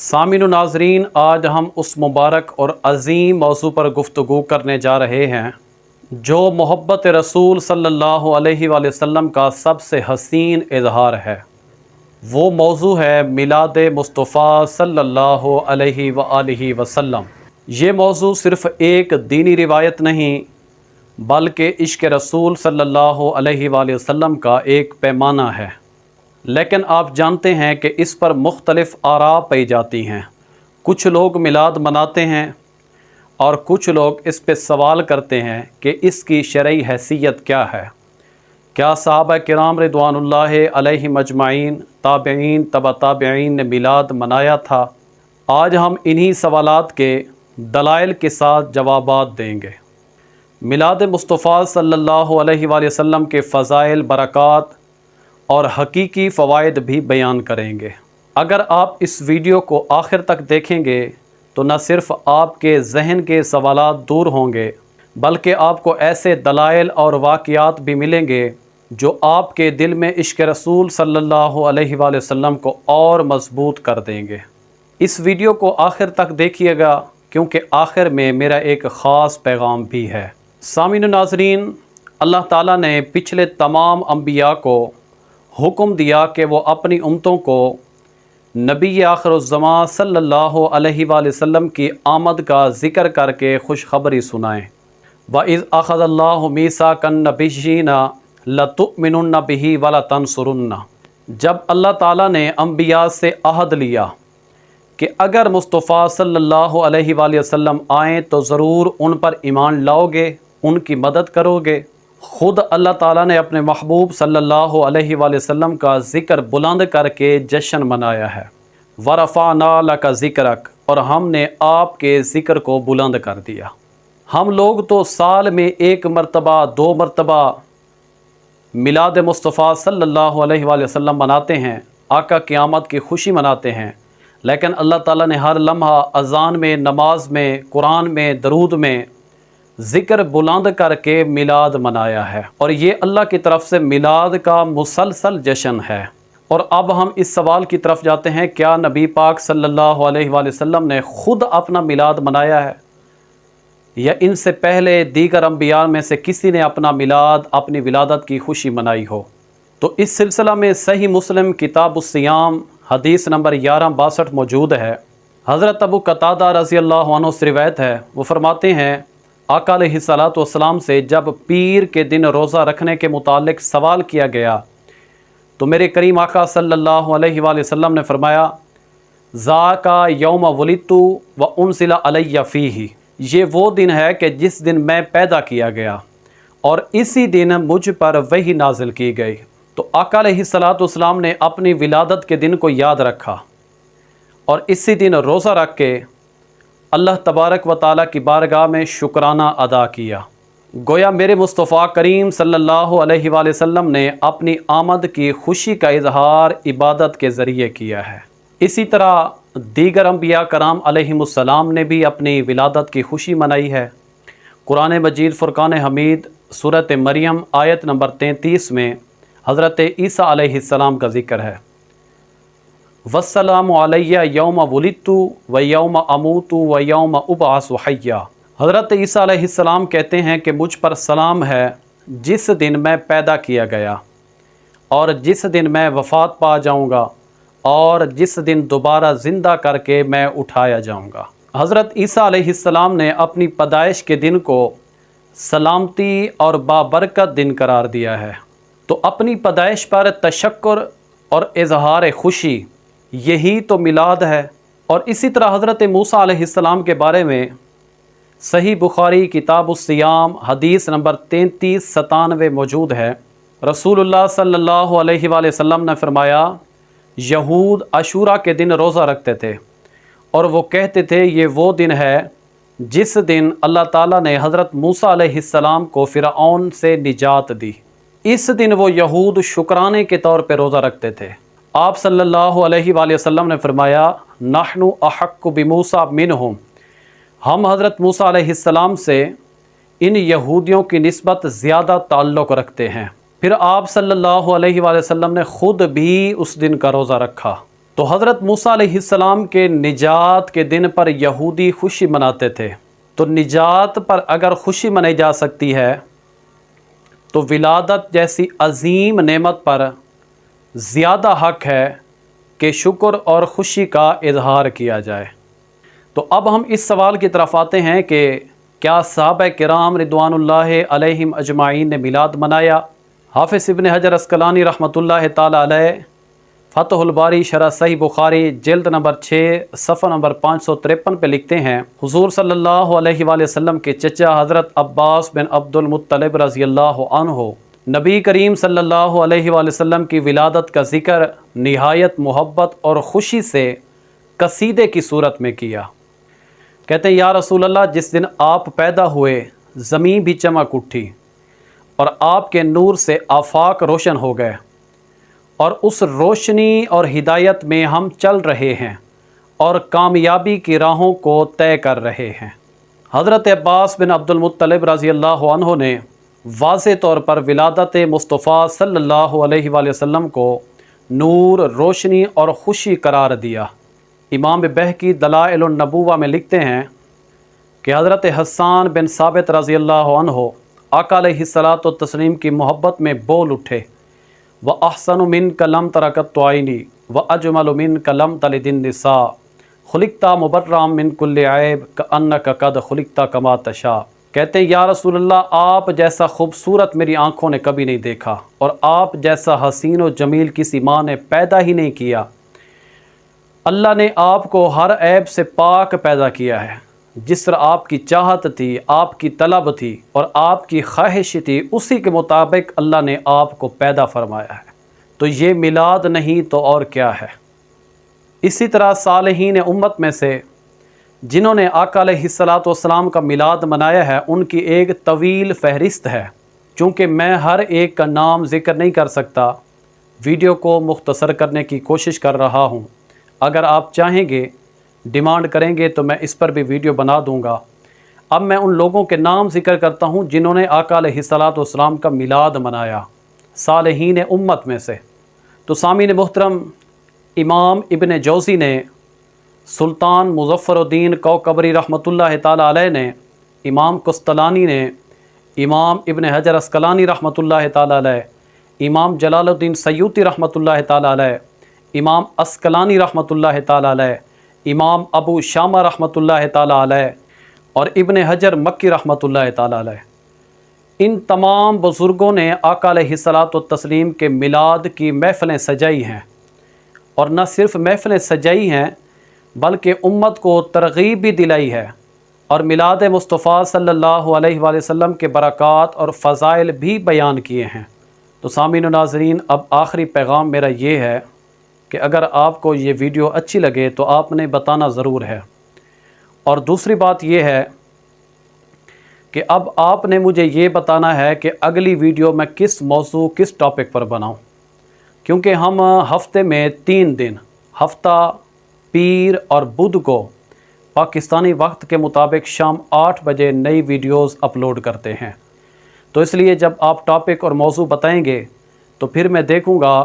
سامعین و ناظرین، آج ہم اس مبارک اور عظیم موضوع پر گفتگو کرنے جا رہے ہیں جو محبت رسول صلی اللہ علیہ وآلہ وسلم کا سب سے حسین اظہار ہے۔ وہ موضوع ہے میلاد مصطفیٰ صلی اللہ علیہ وآلہ وسلم۔ یہ موضوع صرف ایک دینی روایت نہیں بلکہ عشق رسول صلی اللہ علیہ وآلہ وسلم کا ایک پیمانہ ہے۔ لیکن آپ جانتے ہیں کہ اس پر مختلف آراء پائی جاتی ہیں۔ کچھ لوگ میلاد مناتے ہیں اور کچھ لوگ اس پہ سوال کرتے ہیں کہ اس کی شرعی حیثیت کیا ہے۔ کیا صحابہ کرام رضوان اللہ علیہم اجمعین، تابعین، تبع تابعین نے میلاد منایا تھا؟ آج ہم انہی سوالات کے دلائل کے ساتھ جوابات دیں گے۔ میلاد مصطفیٰ صلی اللہ علیہ وآلہ وسلم کے فضائل، برکات اور حقیقی فوائد بھی بیان کریں گے۔ اگر آپ اس ویڈیو کو آخر تک دیکھیں گے تو نہ صرف آپ کے ذہن کے سوالات دور ہوں گے بلکہ آپ کو ایسے دلائل اور واقعات بھی ملیں گے جو آپ کے دل میں عشق رسول صلی اللہ علیہ وآلہ وسلم کو اور مضبوط کر دیں گے۔ اس ویڈیو کو آخر تک دیکھیے گا کیونکہ آخر میں میرا ایک خاص پیغام بھی ہے۔ سامعین و ناظرین، اللہ تعالیٰ نے پچھلے تمام انبیاء کو حکم دیا کہ وہ اپنی امتوں کو نبی آخر الزمان صلی اللہ علیہ وآلہ وسلم کی آمد کا ذکر کر کے خوشخبری سنائیں۔ وَإِذْ أَخَذَ اللَّهُ مِيثَاقَ النَّبِيِّينَ لَتُؤْمِنُنَّ بِهِ وَلَتَنصُرُنَّهُ، جب اللہ تعالیٰ نے انبیاء سے عہد لیا کہ اگر مصطفیٰ صلی اللہ علیہ وآلہ وسلم آئیں تو ضرور ان پر ایمان لاؤ گے، ان کی مدد کرو گے، خود اللہ تعالیٰ نے اپنے محبوب صلی اللہ علیہ وآلہ وسلم کا ذکر بلند کر کے جشن منایا ہے۔ وَرَفَعْنَا لَكَ ذِكْرَكَ، اور ہم نے آپ کے ذکر کو بلند کر دیا۔ ہم لوگ تو سال میں ایک مرتبہ، دو مرتبہ میلاد مصطفیٰ صلی اللہ علیہ وآلہ وسلم مناتے ہیں، آقا کی آمد کی خوشی مناتے ہیں، لیکن اللہ تعالیٰ نے ہر لمحہ اذان میں، نماز میں، قرآن میں، درود میں ذکر بلند کر کے میلاد منایا ہے، اور یہ اللہ کی طرف سے میلاد کا مسلسل جشن ہے۔ اور اب ہم اس سوال کی طرف جاتے ہیں، کیا نبی پاک صلی اللہ علیہ وآلہ وسلم نے خود اپنا میلاد منایا ہے یا ان سے پہلے دیگر انبیاء میں سے کسی نے اپنا میلاد، اپنی ولادت کی خوشی منائی ہو؟ تو اس سلسلہ میں صحیح مسلم کتاب الصیام حدیث نمبر 1162 موجود ہے۔ حضرت ابو قتادہ رضی اللہ عنہ سے روایت ہے، وہ فرماتے ہیں آقا علیہ السلام سے جب پیر کے دن روزہ رکھنے کے متعلق سوال کیا گیا تو میرے کریم آقا صلی اللہ علیہ وآلہ وسلم نے فرمایا، ذاک یوم ولدت وانزل علی فیہ، یہ وہ دن ہے کہ جس دن میں پیدا کیا گیا اور اسی دن مجھ پر وحی نازل کی گئی۔ تو آقا علیہ السلام نے اپنی ولادت کے دن کو یاد رکھا اور اسی دن روزہ رکھ کے اللہ تبارک و تعالیٰ کی بارگاہ میں شکرانہ ادا کیا۔ گویا میرے مصطفیٰ کریم صلی اللہ علیہ وآلہ وسلم نے اپنی آمد کی خوشی کا اظہار عبادت کے ذریعے کیا ہے۔ اسی طرح دیگر انبیاء کرام علیہم السلام نے بھی اپنی ولادت کی خوشی منائی ہے۔ قرآن مجید فرقان حمید سورۃ مریم آیت نمبر 33 میں حضرت عیسیٰ علیہ السلام کا ذکر ہے۔ وَالسَّلَامُ عَلَيَّ يَوْمَ وُلِدتُّ وَيَوْمَ أَمُوتُ وَيَوْمَ أُبْعَثُ حَيًّا، حضرت عیسیٰ علیہ السلام کہتے ہیں کہ مجھ پر سلام ہے جس دن میں پیدا کیا گیا اور جس دن میں وفات پا جاؤں گا اور جس دن دوبارہ زندہ کر کے میں اٹھایا جاؤں گا۔ حضرت عیسیٰ علیہ السلام نے اپنی پیدائش کے دن کو سلامتی اور بابرکت دن قرار دیا ہے۔ تو اپنی پیدائش پر تشکر اور اظہار خوشی، یہی تو میلاد ہے۔ اور اسی طرح حضرت موسیٰ علیہ السلام کے بارے میں صحیح بخاری کتاب الصیام حدیث نمبر 3397 موجود ہے۔ رسول اللہ صلی اللہ علیہ وآلہ وسلم نے فرمایا، یہود عاشوراء کے دن روزہ رکھتے تھے اور وہ کہتے تھے یہ وہ دن ہے جس دن اللہ تعالیٰ نے حضرت موسیٰ علیہ السلام کو فرعون سے نجات دی۔ اس دن وہ یہود شکرانے کے طور پہ روزہ رکھتے تھے۔ آپ صلی اللہ علیہ وآلہ وسلم نے فرمایا، نحن احق بموسیٰ منہم، ہم حضرت موسیٰ علیہ السلام سے ان یہودیوں کی نسبت زیادہ تعلق رکھتے ہیں۔ پھر آپ صلی اللہ علیہ وآلہ وسلم نے خود بھی اس دن کا روزہ رکھا۔ تو حضرت موسیٰ علیہ السلام کے نجات کے دن پر یہودی خوشی مناتے تھے، تو نجات پر اگر خوشی منائی جا سکتی ہے تو ولادت جیسی عظیم نعمت پر زیادہ حق ہے کہ شکر اور خوشی کا اظہار کیا جائے۔ تو اب ہم اس سوال کی طرف آتے ہیں کہ کیا صحابہ کرام رضوان اللہ علیہم اجمعین نے میلاد منایا؟ حافظ ابن حجر عسقلانی رحمۃ اللہ تعالی علیہ فتح الباری شرح صحیح بخاری جلد نمبر 6 صفحہ نمبر 553 پہ لکھتے ہیں، حضور صلی اللہ علیہ وآلہ وسلم کے چچا حضرت عباس بن عبد المطلب رضی اللہ عنہ نبی کریم صلی اللہ علیہ وآلہ وسلم کی ولادت کا ذکر نہایت محبت اور خوشی سے قصیدے کی صورت میں کیا۔ کہتے ہیں یا رسول اللہ، جس دن آپ پیدا ہوئے زمین بھی چمک اٹھی اور آپ کے نور سے آفاق روشن ہو گئے، اور اس روشنی اور ہدایت میں ہم چل رہے ہیں اور کامیابی کی راہوں کو طے کر رہے ہیں۔ حضرت عباس بن عبد المطلب رضی اللہ عنہ نے واضح طور پر ولادت مصطفیٰ صلی اللہ علیہ وآلہ وسلم کو نور، روشنی اور خوشی قرار دیا۔ امام بہقی دلائل النبوہ میں لکھتے ہیں کہ حضرت حسان بن ثابت رضی اللہ عنہ آقا علیہ الصلاۃ والتسلیم کی محبت میں بول اٹھے، وَأَحْسَنُ مِنْكَ لَمْ تَرَ قَطُّ عَيْنِي وَأَجْمَلُ مِنْكَ لَمْ تَلِدِ النِّسَاءُ خُلِقْتَ مُبَرَّأً مِنْ كُلِّ عَيْبٍ كَأَنَّكَ قَدْ خُلِقْتَ كَمَا تَشَاءُ۔ کہتے ہیں یا رسول اللہ، آپ جیسا خوبصورت میری آنکھوں نے کبھی نہیں دیکھا، اور آپ جیسا حسین و جمیل کسی ماں نے پیدا ہی نہیں کیا۔ اللہ نے آپ کو ہر عیب سے پاک پیدا کیا ہے۔ جس طرح آپ کی چاہت تھی، آپ کی طلب تھی اور آپ کی خواہش تھی، اسی کے مطابق اللہ نے آپ کو پیدا فرمایا ہے۔ تو یہ میلاد نہیں تو اور کیا ہے؟ اسی طرح صالحین امت میں سے جنہوں نے آقا علیہ الصلاۃ والسلام کا میلاد منایا ہے، ان کی ایک طویل فہرست ہے۔ چونکہ میں ہر ایک کا نام ذکر نہیں کر سکتا، ویڈیو کو مختصر کرنے کی کوشش کر رہا ہوں۔ اگر آپ چاہیں گے، ڈیمانڈ کریں گے تو میں اس پر بھی ویڈیو بنا دوں گا۔ اب میں ان لوگوں کے نام ذکر کرتا ہوں جنہوں نے آقا علیہ الصلاۃ والسلام کا میلاد منایا، صالحین امت میں سے۔ تو سامعین محترم، امام ابن جوزی نے، سلطان مظفر الدین کوکبری رحمۃ اللہ تعالی علیہ نے، امام قسطلانی نے، امام ابن حجر عسقلانی رحمۃ اللہ تعالی علیہ، امام جلال الدین سیوطی رحمۃ اللہ تعالی علیہ، امام عسقلانی رحمۃ اللہ تعالی علیہ، امام ابو شامہ رحمۃ اللہ تعالی علیہ اور ابن حجر مکی رحمۃ اللہ تعالی علیہ، ان تمام بزرگوں نے آقا علیہ الصلاۃ والتسلیم کے میلاد کی محفلیں سجائی ہیں، اور نہ صرف محفلیں سجائی ہیں بلکہ امت کو ترغیب بھی دلائی ہے، اور میلاد مصطفیٰ صلی اللہ علیہ وآلہ وسلم کے برکات اور فضائل بھی بیان کیے ہیں۔ تو سامعین و ناظرین، اب آخری پیغام میرا یہ ہے کہ اگر آپ کو یہ ویڈیو اچھی لگے تو آپ نے بتانا ضرور ہے، اور دوسری بات یہ ہے کہ اب آپ نے مجھے یہ بتانا ہے کہ اگلی ویڈیو میں کس موضوع، کس ٹاپک پر بناؤں، کیونکہ ہم ہفتے میں 3 دن، ہفتہ پیر اور بدھ کو پاکستانی وقت کے مطابق شام 8 بجے نئی ویڈیوز اپلوڈ کرتے ہیں۔ تو اس لیے جب آپ ٹاپک اور موضوع بتائیں گے تو پھر میں دیکھوں گا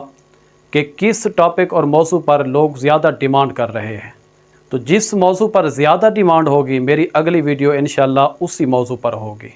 کہ کس ٹاپک اور موضوع پر لوگ زیادہ ڈیمانڈ کر رہے ہیں۔ تو جس موضوع پر زیادہ ڈیمانڈ ہوگی، میری اگلی ویڈیو انشاءاللہ اسی موضوع پر ہوگی۔